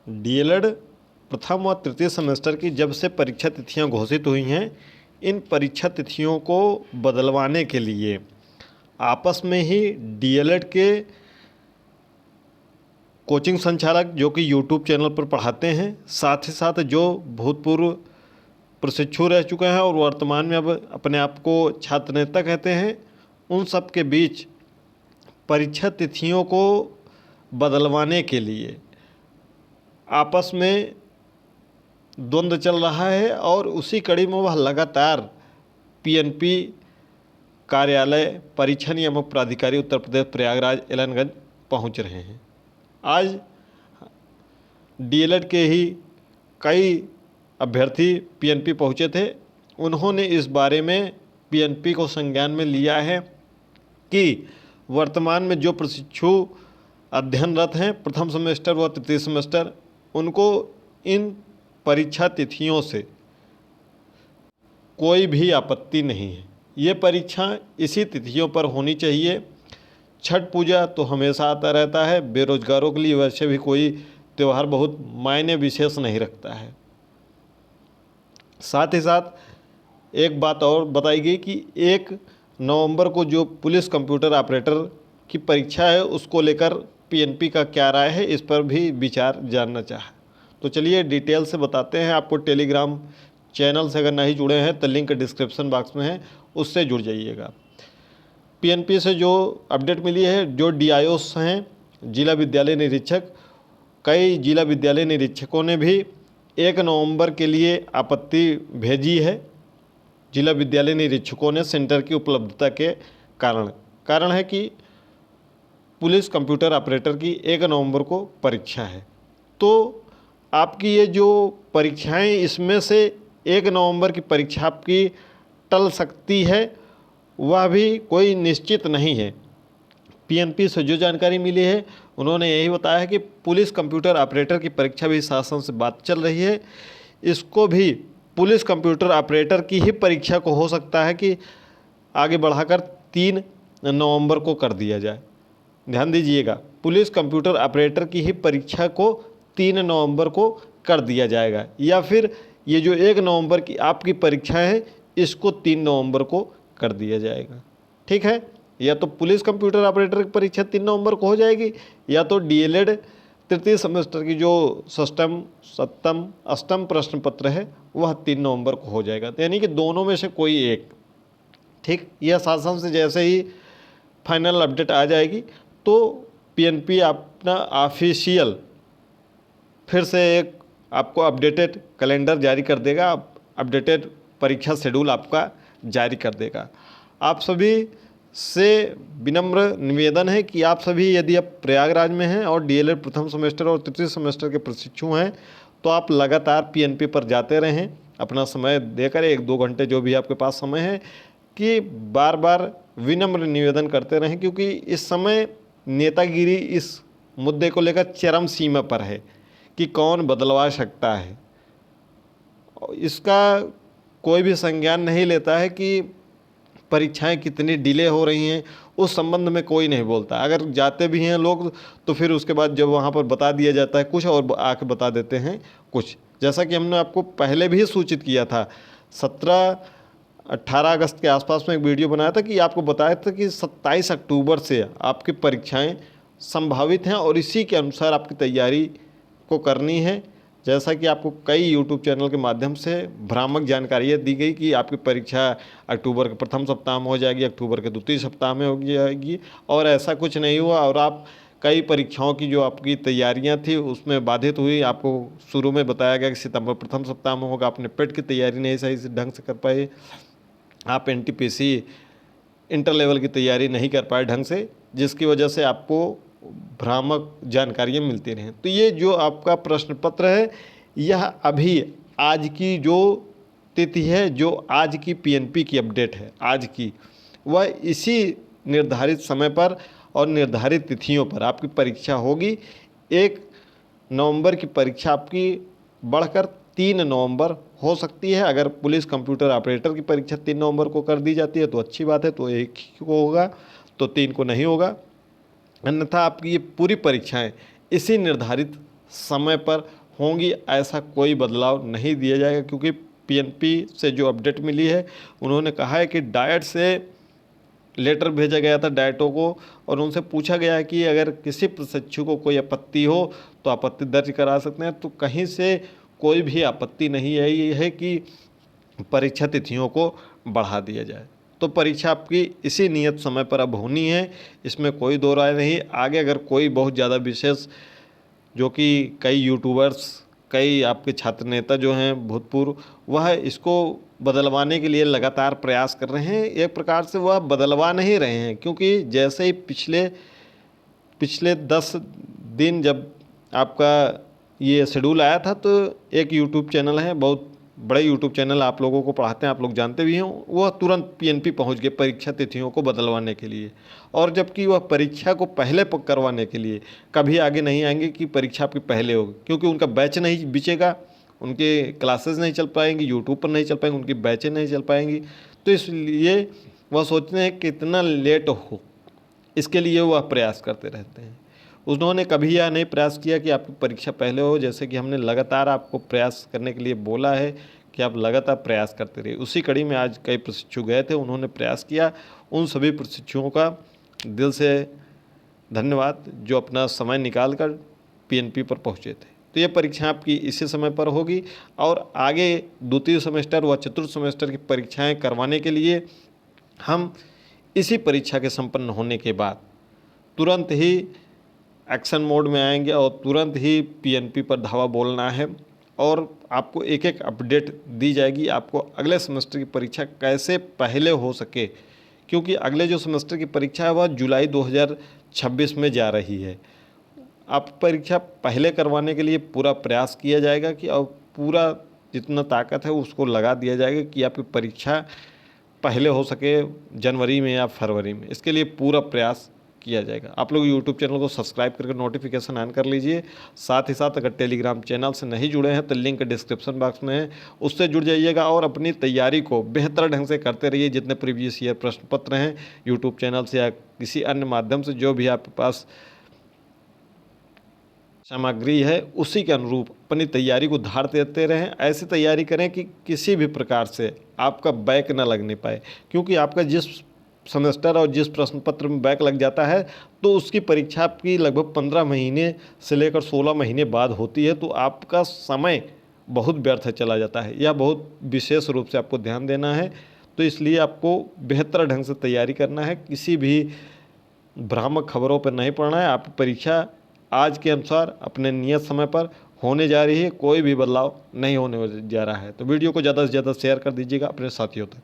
DElEd प्रथम व तृतीय सेमेस्टर की जब से परीक्षा तिथियां घोषित हुई हैं, इन परीक्षा तिथियों को बदलवाने के लिए आपस में ही डीएलएड के कोचिंग संचालक जो कि यूट्यूब चैनल पर पढ़ाते हैं, साथ ही साथ जो भूतपूर्व प्रशिक्षु रह चुके हैं और वर्तमान में अब अपने आप को छात्र नेता कहते हैं, उन सब के बीच परीक्षा तिथियों को बदलवाने के लिए आपस में द्वंद्व चल रहा है और उसी कड़ी में वह लगातार पीएनपी कार्यालय परीक्षा नियामक प्राधिकारी उत्तर प्रदेश प्रयागराज एलनगंज पहुंच रहे हैं। आज डीएलएड के ही कई अभ्यर्थी पीएनपी पहुंचे थे। उन्होंने इस बारे में पीएनपी को संज्ञान में लिया है कि वर्तमान में जो प्रशिक्षु अध्ययनरत हैं प्रथम सेमेस्टर व तृतीय सेमेस्टर, उनको इन परीक्षा तिथियों से कोई भी आपत्ति नहीं है। ये परीक्षा इसी तिथियों पर होनी चाहिए। छठ पूजा तो हमेशा आता रहता है, बेरोजगारों के लिए वैसे भी कोई त्यौहार बहुत मायने विशेष नहीं रखता है। साथ ही साथ एक बात और बताई गई कि 1 नवंबर को जो पुलिस कंप्यूटर ऑपरेटर की परीक्षा है उसको लेकर पीएनपी का क्या राय है, इस पर भी विचार जानना चाहा। तो चलिए डिटेल से बताते हैं। आपको टेलीग्राम चैनल से अगर नहीं जुड़े हैं तो लिंक डिस्क्रिप्शन बॉक्स में है, उससे जुड़ जाइएगा। पीएनपी से जो अपडेट मिली है, जो डीआईओस हैं जिला विद्यालय निरीक्षक, कई जिला विद्यालय निरीक्षकों ने भी 1 नवंबर के लिए आपत्ति भेजी है। जिला विद्यालय निरीक्षकों ने सेंटर की उपलब्धता के कारण है कि पुलिस कंप्यूटर ऑपरेटर की 1 नवंबर को परीक्षा है। तो आपकी ये जो परीक्षाएं, इसमें से 1 नवंबर की परीक्षा आपकी टल सकती है, वह भी कोई निश्चित नहीं है। पीएनपी से जो जानकारी मिली है उन्होंने यही बताया है कि पुलिस कंप्यूटर ऑपरेटर की परीक्षा भी शासन से बात चल रही है। इसको भी पुलिस कंप्यूटर ऑपरेटर की ही परीक्षा को हो सकता है कि आगे बढ़ाकर 3 नवंबर को कर दिया जाए। ध्यान दीजिएगा, पुलिस कंप्यूटर ऑपरेटर की ही परीक्षा को 3 नवंबर को कर दिया जाएगा, या फिर ये जो 1 नवंबर की आपकी परीक्षा है इसको 3 नवंबर को कर दिया जाएगा। ठीक है, या तो पुलिस कंप्यूटर ऑपरेटर की परीक्षा 3 नवंबर को हो जाएगी, या तो डीएलएड तृतीय सेमेस्टर की जो षष्ठम सप्तम अष्टम प्रश्न पत्र है वह 3 नवंबर को हो जाएगा। यानी कि दोनों में से कोई एक। ठीक, यह शासन से जैसे ही फाइनल अपडेट आ जाएगी तो पीएनपी अपना ऑफिशियल फिर से एक आपको अपडेटेड कैलेंडर जारी कर देगा, अपडेटेड परीक्षा शेड्यूल आपका जारी कर देगा। आप सभी से विनम्र निवेदन है कि आप सभी यदि आप प्रयागराज में हैं और डीएलएड प्रथम सेमेस्टर और तृतीय सेमेस्टर के प्रशिक्षु हैं तो आप लगातार पीएनपी पर जाते रहें, अपना समय देकर 1-2 घंटे जो भी आपके पास समय है, कि बार बार विनम्र निवेदन करते रहें, क्योंकि इस समय नेतागिरी इस मुद्दे को लेकर चरम सीमा पर है कि कौन बदलवा सकता है। इसका कोई भी संज्ञान नहीं लेता है कि परीक्षाएं कितनी डिले हो रही हैं, उस संबंध में कोई नहीं बोलता। अगर जाते भी हैं लोग तो फिर उसके बाद जब वहाँ पर बता दिया जाता है कुछ और आके बता देते हैं कुछ। जैसा कि हमने आपको पहले भी सूचित किया था, 17-18 अगस्त के आसपास में एक वीडियो बनाया था कि आपको बताया था कि 27 अक्टूबर से आपकी परीक्षाएँ संभावित हैं और इसी के अनुसार आपकी तैयारी को करनी है। जैसा कि आपको कई यूट्यूब चैनल के माध्यम से भ्रामक जानकारियाँ दी गई कि आपकी परीक्षा अक्टूबर के प्रथम सप्ताह में हो जाएगी, अक्टूबर के द्वितीय सप्ताह में हो जाएगी, और ऐसा कुछ नहीं हुआ। और आप कई परीक्षाओं की जो आपकी तैयारियां थी उसमें बाधित हुई। आपको शुरू में बताया गया कि सितंबर प्रथम सप्ताह में होगा, आपने पेट की तैयारी नहीं सही से ढंग से कर पाए, आप एनटीपीसी इंटर लेवल की तैयारी नहीं कर पाए ढंग से, जिसकी वजह से आपको भ्रामक जानकारियाँ मिलती रहें। तो ये जो आपका प्रश्न पत्र है यह अभी आज की जो तिथि है, जो आज की पीएनपी की अपडेट है आज की, वह इसी निर्धारित समय पर और निर्धारित तिथियों पर आपकी परीक्षा होगी। 1 नवंबर की परीक्षा आपकी बढ़कर 3 नवंबर हो सकती है। अगर पुलिस कंप्यूटर ऑपरेटर की परीक्षा 3 नवंबर को कर दी जाती है तो अच्छी बात है, तो 1 ही को होगा, तो 3 को नहीं होगा। अन्यथा आपकी ये पूरी परीक्षाएं इसी निर्धारित समय पर होंगी, ऐसा कोई बदलाव नहीं दिया जाएगा। क्योंकि पीएनपी से जो अपडेट मिली है, उन्होंने कहा है कि डाइट से लेटर भेजा गया था डाइटों को, और उनसे पूछा गया है कि अगर किसी प्रशिक्षु को कोई आपत्ति हो तो आपत्ति दर्ज करा सकते हैं। तो कहीं से कोई भी आपत्ति नहीं आई है कि परीक्षा तिथियों को बढ़ा दिया जाए। तो परीक्षा आपकी इसी नियत समय पर अब होनी है, इसमें कोई दो राय नहीं। आगे अगर कोई बहुत ज़्यादा विशेष, जो कि कई यूट्यूबर्स, कई आपके छात्र नेता जो हैं भूतपूर्व, वह इसको बदलवाने के लिए लगातार प्रयास कर रहे हैं। एक प्रकार से वह बदलवा नहीं रहे हैं, क्योंकि जैसे ही पिछले 10 दिन जब आपका ये शेड्यूल आया था, तो एक यूट्यूब चैनल है, बहुत बड़े यूट्यूब चैनल, आप लोगों को पढ़ाते हैं, आप लोग जानते भी हैं, वह तुरंत पीएनपी पहुंच गए परीक्षा तिथियों को बदलवाने के लिए। और जबकि वह परीक्षा को पहले करवाने के लिए कभी आगे नहीं आएंगे कि परीक्षा आपकी पहले होगी, क्योंकि उनका बैच नहीं बिचेगा, उनके क्लासेस नहीं चल पाएंगी, यूट्यूब पर नहीं चल पाएंगी, उनकी बैचें नहीं चल पाएंगी। तो इसलिए वह सोचते हैं कि कितना लेट हो, इसके लिए वह प्रयास करते रहते हैं। उन्होंने कभी यह नहीं प्रयास किया कि आपकी परीक्षा पहले हो, जैसे कि हमने लगातार आपको प्रयास करने के लिए बोला है कि आप लगातार प्रयास करते रहिए। उसी कड़ी में आज कई प्रशिक्षु गए थे, उन्होंने प्रयास किया। उन सभी प्रशिक्षुओं का दिल से धन्यवाद जो अपना समय निकाल कर पीएनपी पर पहुँचे थे। तो ये परीक्षा आपकी इसी समय पर होगी, और आगे द्वितीय सेमेस्टर व चतुर्थ सेमेस्टर की परीक्षाएँ करवाने के लिए हम इसी परीक्षा के संपन्न होने के बाद तुरंत ही एक्शन मोड में आएंगे और तुरंत ही पीएनपी पर धावा बोलना है, और आपको एक एक अपडेट दी जाएगी आपको अगले सेमेस्टर की परीक्षा कैसे पहले हो सके। क्योंकि अगले जो सेमेस्टर की परीक्षा है वह जुलाई 2026 में जा रही है। आप परीक्षा पहले करवाने के लिए पूरा प्रयास किया जाएगा कि अब पूरा जितना ताकत है उसको लगा दिया जाएगा कि आपकी परीक्षा पहले हो सके, जनवरी में या फरवरी में। इसके लिए पूरा प्रयास किया जाएगा। आप लोग यूट्यूब चैनल को सब्सक्राइब करके नोटिफिकेशन ऑन कर लीजिए। साथ ही साथ अगर टेलीग्राम चैनल से नहीं जुड़े हैं तो लिंक डिस्क्रिप्शन बॉक्स में है, उससे जुड़ जाइएगा और अपनी तैयारी को बेहतर ढंग से करते रहिए। जितने प्रीवियस ईयर प्रश्न पत्र हैं यूट्यूब चैनल से या किसी अन्य माध्यम से जो भी आपके पास सामग्री है उसी के अनुरूप अपनी तैयारी को धार देते रहें। ऐसी तैयारी करें कि किसी भी प्रकार से आपका बैक ना लगने पाए, क्योंकि आपका जिस सेमेस्टर और जिस प्रश्न पत्र में बैक लग जाता है तो उसकी परीक्षा आपकी लगभग 15 महीने से लेकर 16 महीने बाद होती है। तो आपका समय बहुत व्यर्थ चला जाता है, यह बहुत विशेष रूप से आपको ध्यान देना है। तो इसलिए आपको बेहतर ढंग से तैयारी करना है, किसी भी भ्रामक खबरों पर नहीं पड़ना है। आप परीक्षा आज के अनुसार अपने नियत समय पर होने जा रही है, कोई भी बदलाव नहीं होने जा रहा है। तो वीडियो को ज़्यादा से ज़्यादा शेयर कर दीजिएगा अपने साथियों तक।